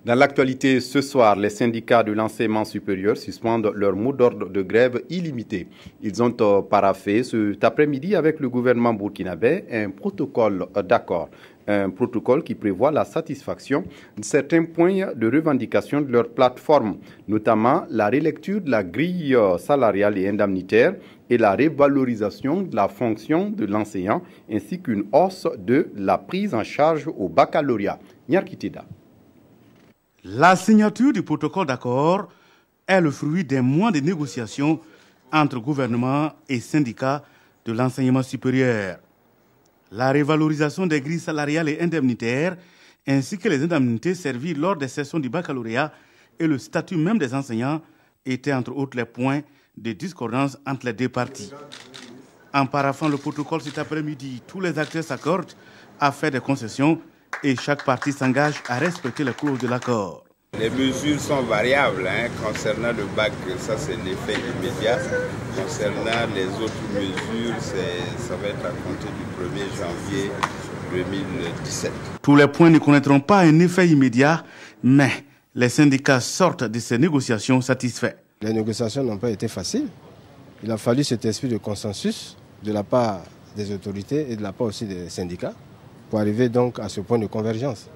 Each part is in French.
Dans l'actualité, ce soir, les syndicats de l'enseignement supérieur suspendent leur mot d'ordre de grève illimité. Ils ont paraphé cet après-midi avec le gouvernement burkinabé un protocole d'accord. Un protocole qui prévoit la satisfaction de certains points de revendication de leur plateforme, notamment la relecture de la grille salariale et indemnitaire et la révalorisation de la fonction de l'enseignant, ainsi qu'une hausse de la prise en charge au baccalauréat. Nyarkitida. La signature du protocole d'accord est le fruit des mois de négociations entre gouvernement et syndicats de l'enseignement supérieur. La révalorisation des grilles salariales et indemnitaires, ainsi que les indemnités servies lors des sessions du baccalauréat et le statut même des enseignants, étaient entre autres les points de discordance entre les deux parties. En paraphant le protocole cet après-midi, tous les acteurs s'accordent à faire des concessions et chaque partie s'engage à respecter les clauses de l'accord. Les mesures sont variables. Concernant le bac, ça c'est l'effet immédiat. Concernant les autres mesures, ça va être à compter du 1er janvier 2017. Tous les points ne connaîtront pas un effet immédiat, mais les syndicats sortent de ces négociations satisfaits. Les négociations n'ont pas été faciles. Il a fallu cet esprit de consensus de la part des autorités et de la part aussi des syndicats pour arriver donc à ce point de convergence.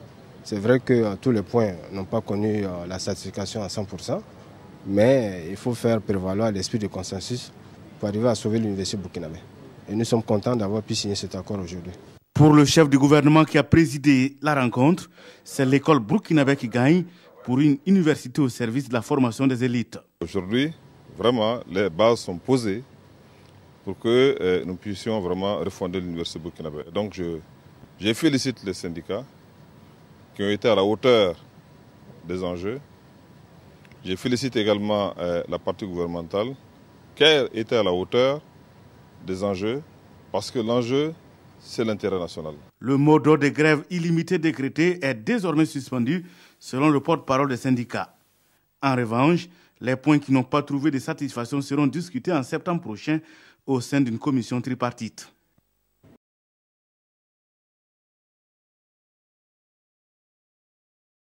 C'est vrai que tous les points n'ont pas connu la satisfaction à 100%, mais il faut faire prévaloir l'esprit de consensus pour arriver à sauver l'université burkinabé. Et nous sommes contents d'avoir pu signer cet accord aujourd'hui. Pour le chef du gouvernement qui a présidé la rencontre, c'est l'école burkinabé qui gagne pour une université au service de la formation des élites. Aujourd'hui, vraiment, les bases sont posées pour que nous puissions vraiment refonder l'université burkinabé. Donc je félicite les syndicats qui ont été à la hauteur des enjeux. Je félicite également la partie gouvernementale qui a été à la hauteur des enjeux, parce que l'enjeu, c'est l'intérêt national. Le mot d'ordre de grève illimité décrété est désormais suspendu selon le porte-parole des syndicats. En revanche, les points qui n'ont pas trouvé de satisfaction seront discutés en septembre prochain au sein d'une commission tripartite.